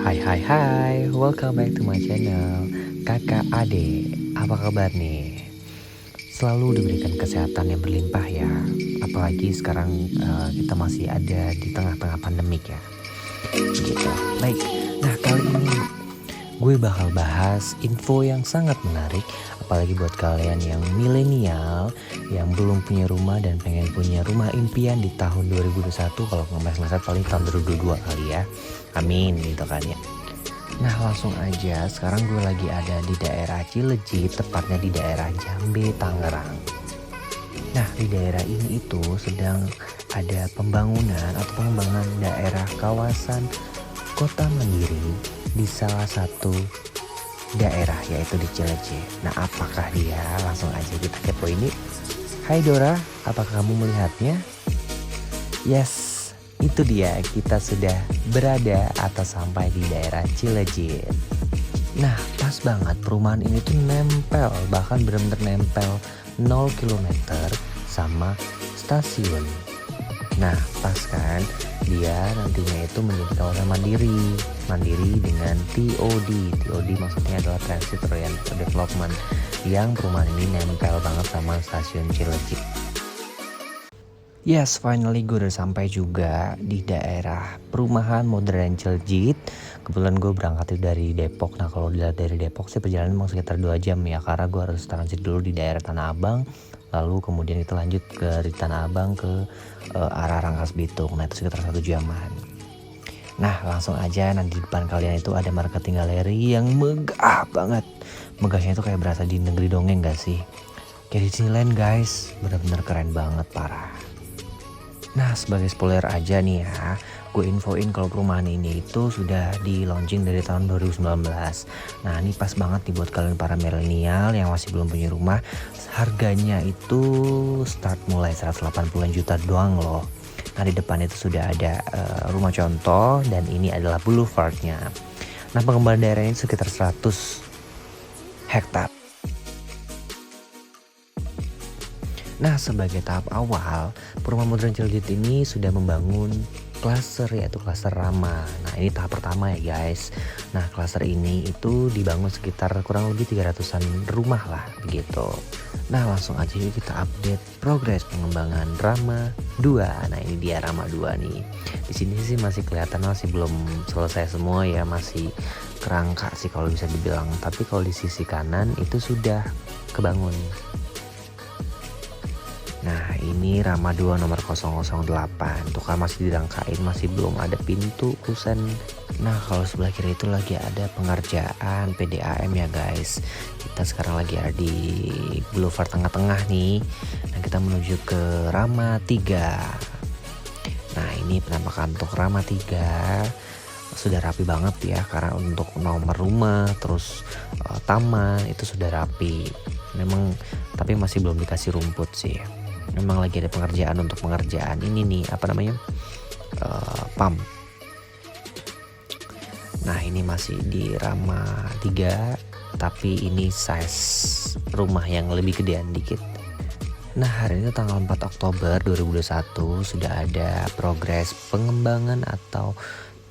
Hai, welcome back to my channel. Kakak Ade, apa kabar nih? Selalu diberikan kesehatan yang berlimpah ya. Apalagi sekarang kita masih ada di tengah-tengah pandemik ya. Gitu. Baik, nah kali ini gue bakal bahas info yang sangat menarik. Apalagi buat kalian yang milenial, yang belum punya rumah dan pengen punya rumah impian di tahun 2021. Kalau ngemes-meset paling tahun 2022 kali ya. Amin gitu kan ya. Nah langsung aja, sekarang gue lagi ada di daerah Cileji, tepatnya di daerah Jambe, Tangerang. Nah di daerah ini itu sedang ada pembangunan atau pengembangan daerah kawasan kota mandiri di salah satu daerah yaitu di Cileji. Nah apakah dia? Langsung aja kita kepo ini. Hai Dora, apakah kamu melihatnya? Yes, itu dia, kita sudah berada atau sampai di daerah Cileji. Nah pas banget, perumahan ini tuh nempel, bahkan bener-bener nempel 0 km sama stasiun. Nah pas kan, dia nantinya itu menjadi kawasan mandiri dengan TOD. TOD maksudnya adalah Transit Oriented Development, yang perumahan ini nempel banget sama stasiun Cileji. Yes, finally gue udah sampai juga di daerah perumahan modern Cileji. Kebetulan gue berangkat dari Depok. Nah kalau dilihat dari Depok sih perjalanan memang sekitar 2 jam ya, karena gue harus transit dulu di daerah Tanah Abang, lalu kemudian kita lanjut ke Tanah Abang ke arah Rangkas Bitung. Nah itu sekitar 1 jaman. Nah langsung aja, nanti di depan kalian itu ada marketing galeri yang megah banget. Megahnya itu kayak berasa di negeri dongeng gak sih? Kayak di Disneyland guys, bener-bener keren banget, parah. Nah sebagai spoiler aja nih ya, gue infoin kalau perumahan ini itu sudah di launching dari tahun 2019. Nah ini pas banget nih buat kalian para milenial yang masih belum punya rumah. Harganya itu start mulai 180 juta doang loh. Nah di depan itu sudah ada rumah contoh, dan ini adalah boulevardnya. Nah pengembangan daerah ini sekitar 100 hektar. Nah sebagai tahap awal, perumahan modern Cileji ini sudah membangun klaster, yaitu klaster ramah. Nah ini tahap pertama ya guys. Nah klaster ini itu dibangun sekitar kurang lebih 300-an rumah lah begitu. Nah langsung aja yuk kita update progres pengembangan Rama 2. Nah ini dia Rama 2 nih. Di sini sih masih kelihatan masih belum selesai semua ya, masih kerangka sih kalau bisa dibilang. Tapi kalau di sisi kanan itu sudah kebangun. Nah ini Rama 2 nomor 008 tuh kan masih dirangkain, masih belum ada pintu kusen. Nah kalau sebelah kiri itu lagi ada pengerjaan PDAM ya guys. Kita sekarang lagi ada di boulevard tengah-tengah nih. Nah kita menuju ke Rama 3. Nah ini penampakan untuk Rama 3 sudah rapi banget ya, karena untuk nomor rumah terus taman itu sudah rapi. Memang tapi masih belum dikasih rumput sih. Memang lagi ada pengerjaan untuk pengerjaan ini nih, apa namanya, PAM. Nah ini masih di Rama 3, tapi ini size rumah yang lebih gedean dikit. Nah hari ini tanggal 4 Oktober 2021 sudah ada progres pengembangan atau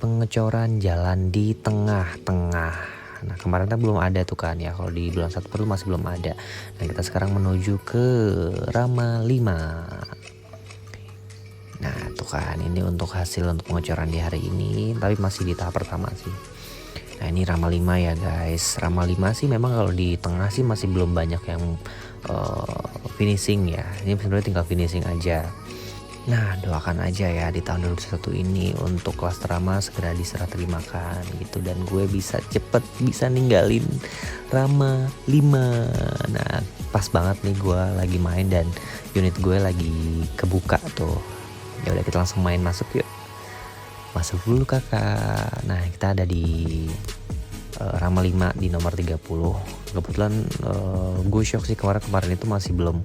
pengecoran jalan di tengah-tengah. Nah kemarin kan belum ada tuh kan ya, kalau di bulan 1 perlu masih belum ada. Nah kita sekarang menuju ke Rama 5. Nah tuh kan, ini untuk hasil untuk pengecoran di hari ini, tapi masih di tahap pertama sih. Nah ini Rama 5 ya guys. Rama 5 sih memang kalau di tengah sih masih belum banyak yang finishing ya. Ini sebenarnya tinggal finishing aja. Nah doakan aja ya di tahun 2021 ini untuk klaster Rama segera diserah terimakan gitu, dan gue bisa cepet bisa ninggalin Rama 5. Nah pas banget nih gue lagi main dan unit gue lagi kebuka tuh. Ya udah kita langsung main, masuk yuk. Masuk dulu kakak. Nah kita ada di Rama 5 di nomor 30. Kebetulan gue shock sih, kemarin itu masih belum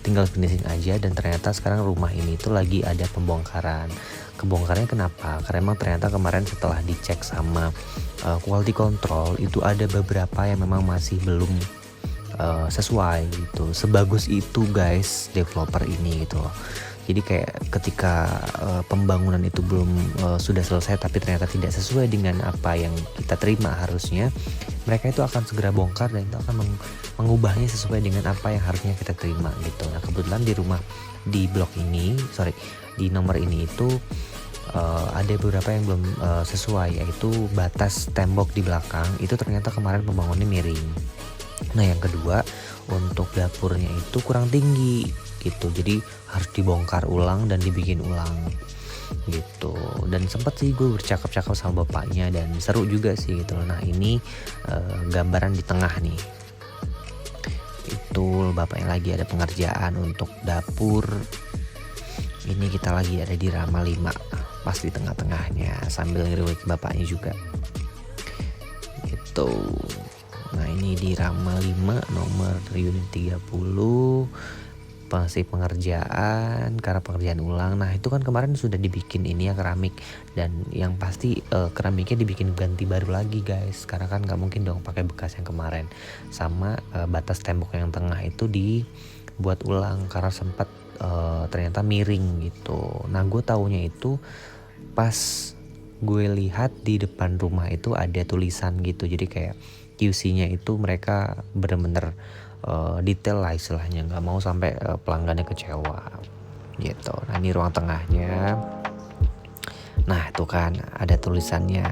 tinggal finishing aja, dan ternyata sekarang rumah ini tuh lagi ada pembongkaran. Kebongkarannya kenapa? Karena emang ternyata kemarin setelah dicek sama quality control itu ada beberapa yang memang masih belum sesuai gitu. Sebagus itu guys developer ini gitu loh. Jadi kayak ketika pembangunan itu belum sudah selesai tapi ternyata tidak sesuai dengan apa yang kita terima harusnya, mereka itu akan segera bongkar dan itu akan mengubahnya sesuai dengan apa yang harusnya kita terima gitu. Nah kebetulan di blok ini, di nomor ini itu ada beberapa yang belum sesuai, yaitu batas tembok di belakang itu ternyata kemarin pembangunnya miring. Nah yang kedua, untuk dapurnya itu kurang tinggi gitu, jadi harus dibongkar ulang dan dibikin ulang gitu. Dan sempat sih gue bercakap-cakap sama bapaknya dan seru juga sih gitu. Nah ini gambaran di tengah nih, itu bapaknya lagi ada pengerjaan untuk dapur. Ini kita lagi ada di Rama 5, pas di tengah-tengahnya, sambil ngeriwek bapaknya juga gitu. Nah ini di Rama 5 nomor unit 30, masih pengerjaan karena pengerjaan ulang. Nah itu kan kemarin sudah dibikin ini ya keramik, dan yang pasti keramiknya dibikin ganti baru lagi guys, karena kan nggak mungkin dong pakai bekas yang kemarin. Sama batas tembok yang tengah itu dibuat ulang karena sempat ternyata miring gitu. Nah gue taunya itu pas gue lihat di depan rumah itu ada tulisan gitu, jadi kayak QC-nya itu mereka bener-bener detail lah istilahnya, nggak mau sampai pelanggannya kecewa gitu. Nah ini ruang tengahnya. Nah itu kan ada tulisannya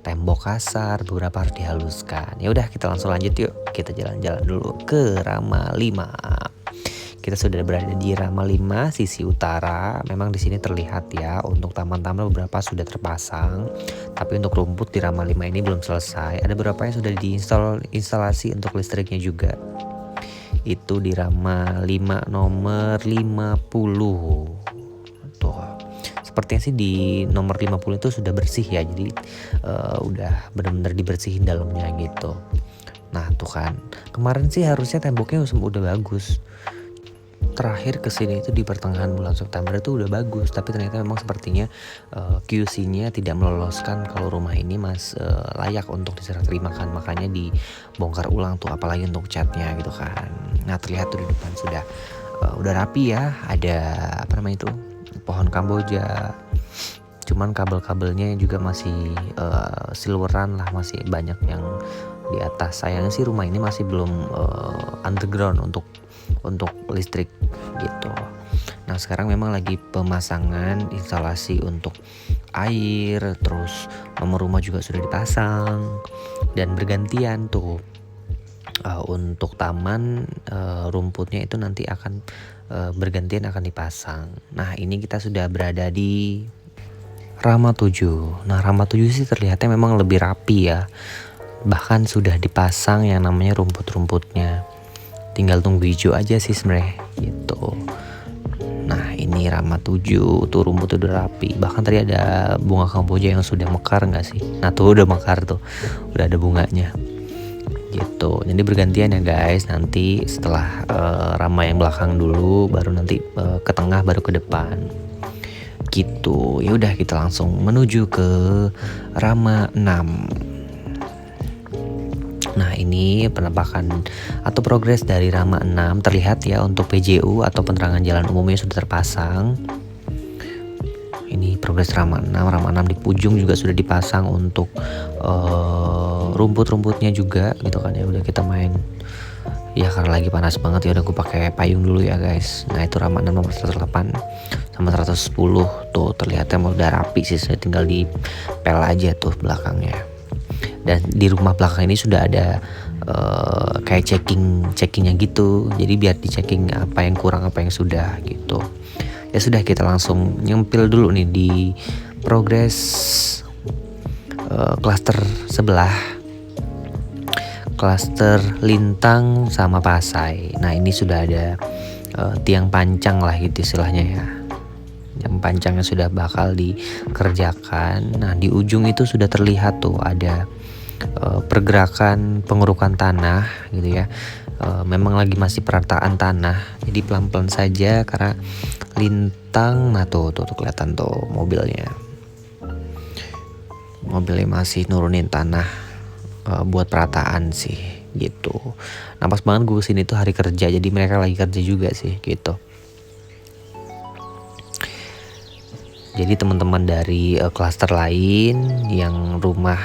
tembok kasar, beberapa harus dihaluskan. Ya udah kita langsung lanjut yuk, kita jalan-jalan dulu ke Rama 5. Kita sudah berada di Rama 5 sisi utara. Memang di sini terlihat ya untuk taman-taman beberapa sudah terpasang, tapi untuk rumput di Rama 5 ini belum selesai. Ada beberapa yang sudah instalasi untuk listriknya juga. Itu di Rama 5 nomor 50. Tuh. Sepertinya sih di nomor 50 itu sudah bersih ya. Jadi udah benar-benar dibersihin dalamnya gitu. Nah, tuh kan. Kemarin sih harusnya temboknya udah bagus. Terakhir kesini itu di pertengahan bulan September itu udah bagus, tapi ternyata memang sepertinya QC-nya tidak meloloskan kalau rumah ini layak untuk diserah terimakan, makanya dibongkar ulang tuh, apalagi untuk catnya gitu kan. Nah terlihat tuh di depan sudah udah rapi ya, ada apa namanya itu pohon kamboja, cuman kabel-kabelnya juga masih silveran lah, masih banyak yang di atas. Sayangnya sih rumah ini masih belum underground untuk listrik gitu. Nah sekarang memang lagi pemasangan instalasi untuk air, terus nomor rumah juga sudah dipasang dan bergantian tuh. Untuk taman rumputnya itu nanti akan bergantian akan dipasang. Nah ini kita sudah berada di Rama 7. Nah Rama 7 sih terlihatnya memang lebih rapi ya, bahkan sudah dipasang yang namanya rumput-rumputnya, tinggal tunggu hijau aja sih sebenarnya gitu. Nah ini Rama 7 tuh rumput udah rapi, bahkan tadi ada bunga kamboja yang sudah mekar nggak sih. Nah tuh udah mekar tuh, udah ada bunganya gitu. Jadi bergantian ya guys, nanti setelah Rama yang belakang dulu, baru nanti ke tengah, baru ke depan gitu. Ya udah kita langsung menuju ke Rama 6. Nah ini penampakan atau progres dari Rama 6 terlihat ya. Untuk PJU atau penerangan jalan umumnya sudah terpasang. Ini progres Rama 6. Rama 6 di ujung juga sudah dipasang untuk rumput-rumputnya juga gitu kan ya. Udah kita main ya karena lagi panas banget ya, udah gue pakai payung dulu ya guys. Nah itu Rama 6 nomor 108 sama 110 tuh terlihatnya udah rapi sih, saya tinggal di pel aja tuh belakangnya. Dan di rumah belakang ini sudah ada kayak checkingnya gitu, jadi biar dicekking apa yang kurang, apa yang sudah gitu. Ya sudah kita langsung nyempil dulu nih di progres klaster sebelah, klaster Lintang sama Pasai. Nah ini sudah ada tiang pancang lah gitu istilahnya ya, yang pancangnya sudah bakal dikerjakan. Nah di ujung itu sudah terlihat tuh ada pergerakan pengurukan tanah gitu ya. Memang lagi masih perataan tanah, jadi pelan-pelan saja karena lintang. Nah tuh kelihatan tuh mobilnya masih nurunin tanah buat perataan sih gitu. Nah pas banget gue kesini tuh hari kerja, jadi mereka lagi kerja juga sih gitu. Jadi teman-teman dari klaster lain yang rumah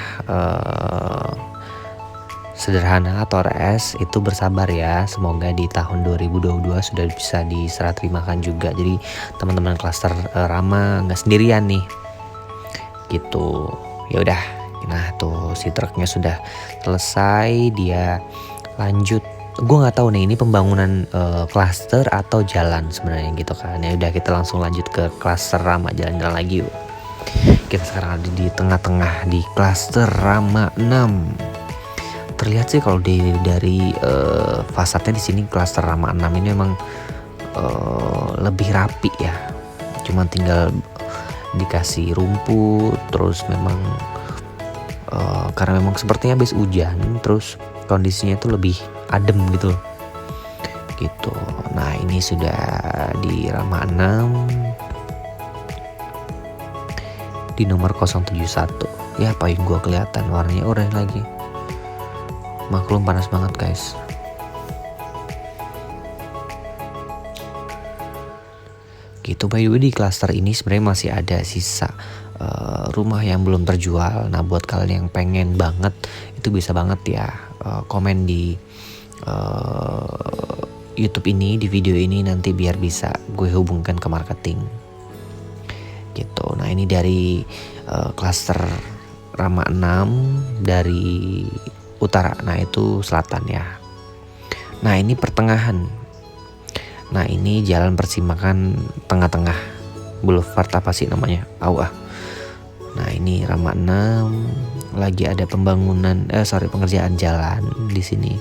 sederhana atau RS itu bersabar ya, semoga di tahun 2022 sudah bisa diserah terimakan juga. Jadi teman-teman klaster Rama nggak sendirian nih gitu. Ya udah, nah tuh si truknya sudah selesai, dia lanjut. Gue nggak tahu nih ini pembangunan klaster atau jalan sebenarnya gitu kan. Ya udah, kita langsung lanjut ke klaster Rama, jalan-jalan lagi yuk. Kita sekarang ada di tengah-tengah di klaster Rama 6. Terlihat sih kalau dari fasadnya di sini klaster Rama 6 ini memang lebih rapi ya. Cuma tinggal dikasih rumput, terus memang karena memang sepertinya habis hujan, terus kondisinya itu lebih adem gitu loh. Gitu. Nah, ini sudah di Rama 6 di nomor 071. Ya, payung gua kelihatan warnanya oranye lagi. Maklum panas banget guys. Gitu, by the way di klaster ini sebenarnya masih ada sisa rumah yang belum terjual. Nah, buat kalian yang pengen banget itu bisa banget ya komen di YouTube ini, di video ini nanti biar bisa gue hubungkan ke marketing. Gitu. Nah, ini dari klaster Rama 6 dari utara, nah itu selatan ya. Nah, ini pertengahan. Nah, ini jalan persimpangan tengah-tengah, Boulevard apa sih namanya? Nah, ini Rama 6 lagi ada pengerjaan jalan di sini.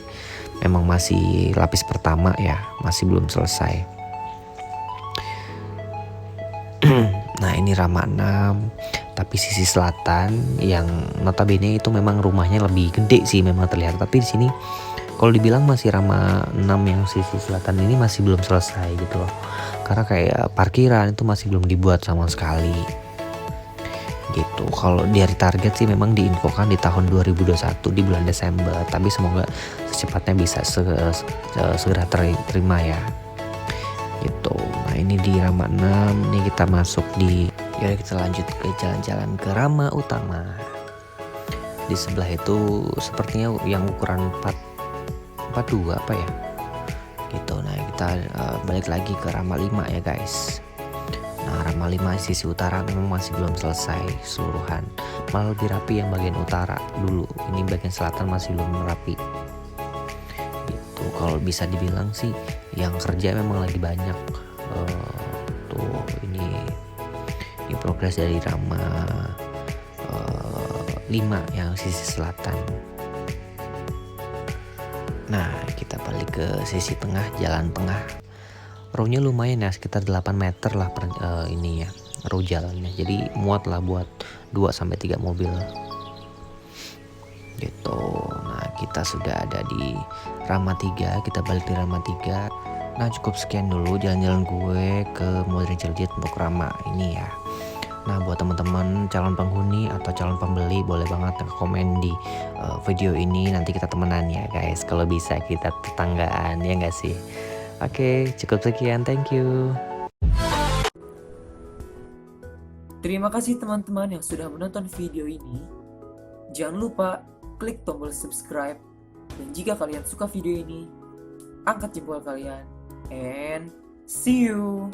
Memang masih lapis pertama ya, masih belum selesai. Nah, ini Rama 6 tapi sisi selatan yang notabene itu memang rumahnya lebih gede sih memang terlihat, tapi di sini kalau dibilang masih Rama 6 yang sisi selatan ini masih belum selesai gitu loh, karena kayak parkiran itu masih belum dibuat sama sekali gitu. Kalau dari target sih memang diinfokan di tahun 2021 di bulan Desember, tapi semoga secepatnya bisa segera terima ya gitu. Nah, ini di Rama 6 nih kita masuk di. Yaudah, kita lanjut ke jalan-jalan ke Rama Utama. Di sebelah itu sepertinya yang ukuran 42 apa ya gitu. Nah, kita balik lagi ke Rama 5 ya guys. Nah, Rama 5 sisi utara memang masih belum selesai keseluruhan, malah lebih rapi yang bagian utara dulu. Ini bagian selatan masih belum rapi gitu. Kalau bisa dibilang sih yang kerja memang lagi banyak. Tuh ini progres dari Rama 5 yang sisi selatan. Nah, kita balik ke sisi tengah, jalan tengah. Row-nya lumayan ya, sekitar 8 meter lah ini ya, row jalannya. Jadi muat lah buat 2-3 mobil. Gitu. Nah, kita sudah ada di Rama 3, kita balik di Rama 3. Nah, cukup sekian dulu jalan-jalan gue ke Modern Ciledug untuk Rama ini ya. Nah, buat teman-teman calon penghuni atau calon pembeli boleh banget komen di video ini, nanti kita temenan ya guys. Kalau bisa kita tetanggaan ya nggak sih? Oke, cukup sekian, thank you. Terima kasih teman-teman yang sudah menonton video ini. Jangan lupa klik tombol subscribe, dan jika kalian suka video ini, angkat jempol kalian, and see you.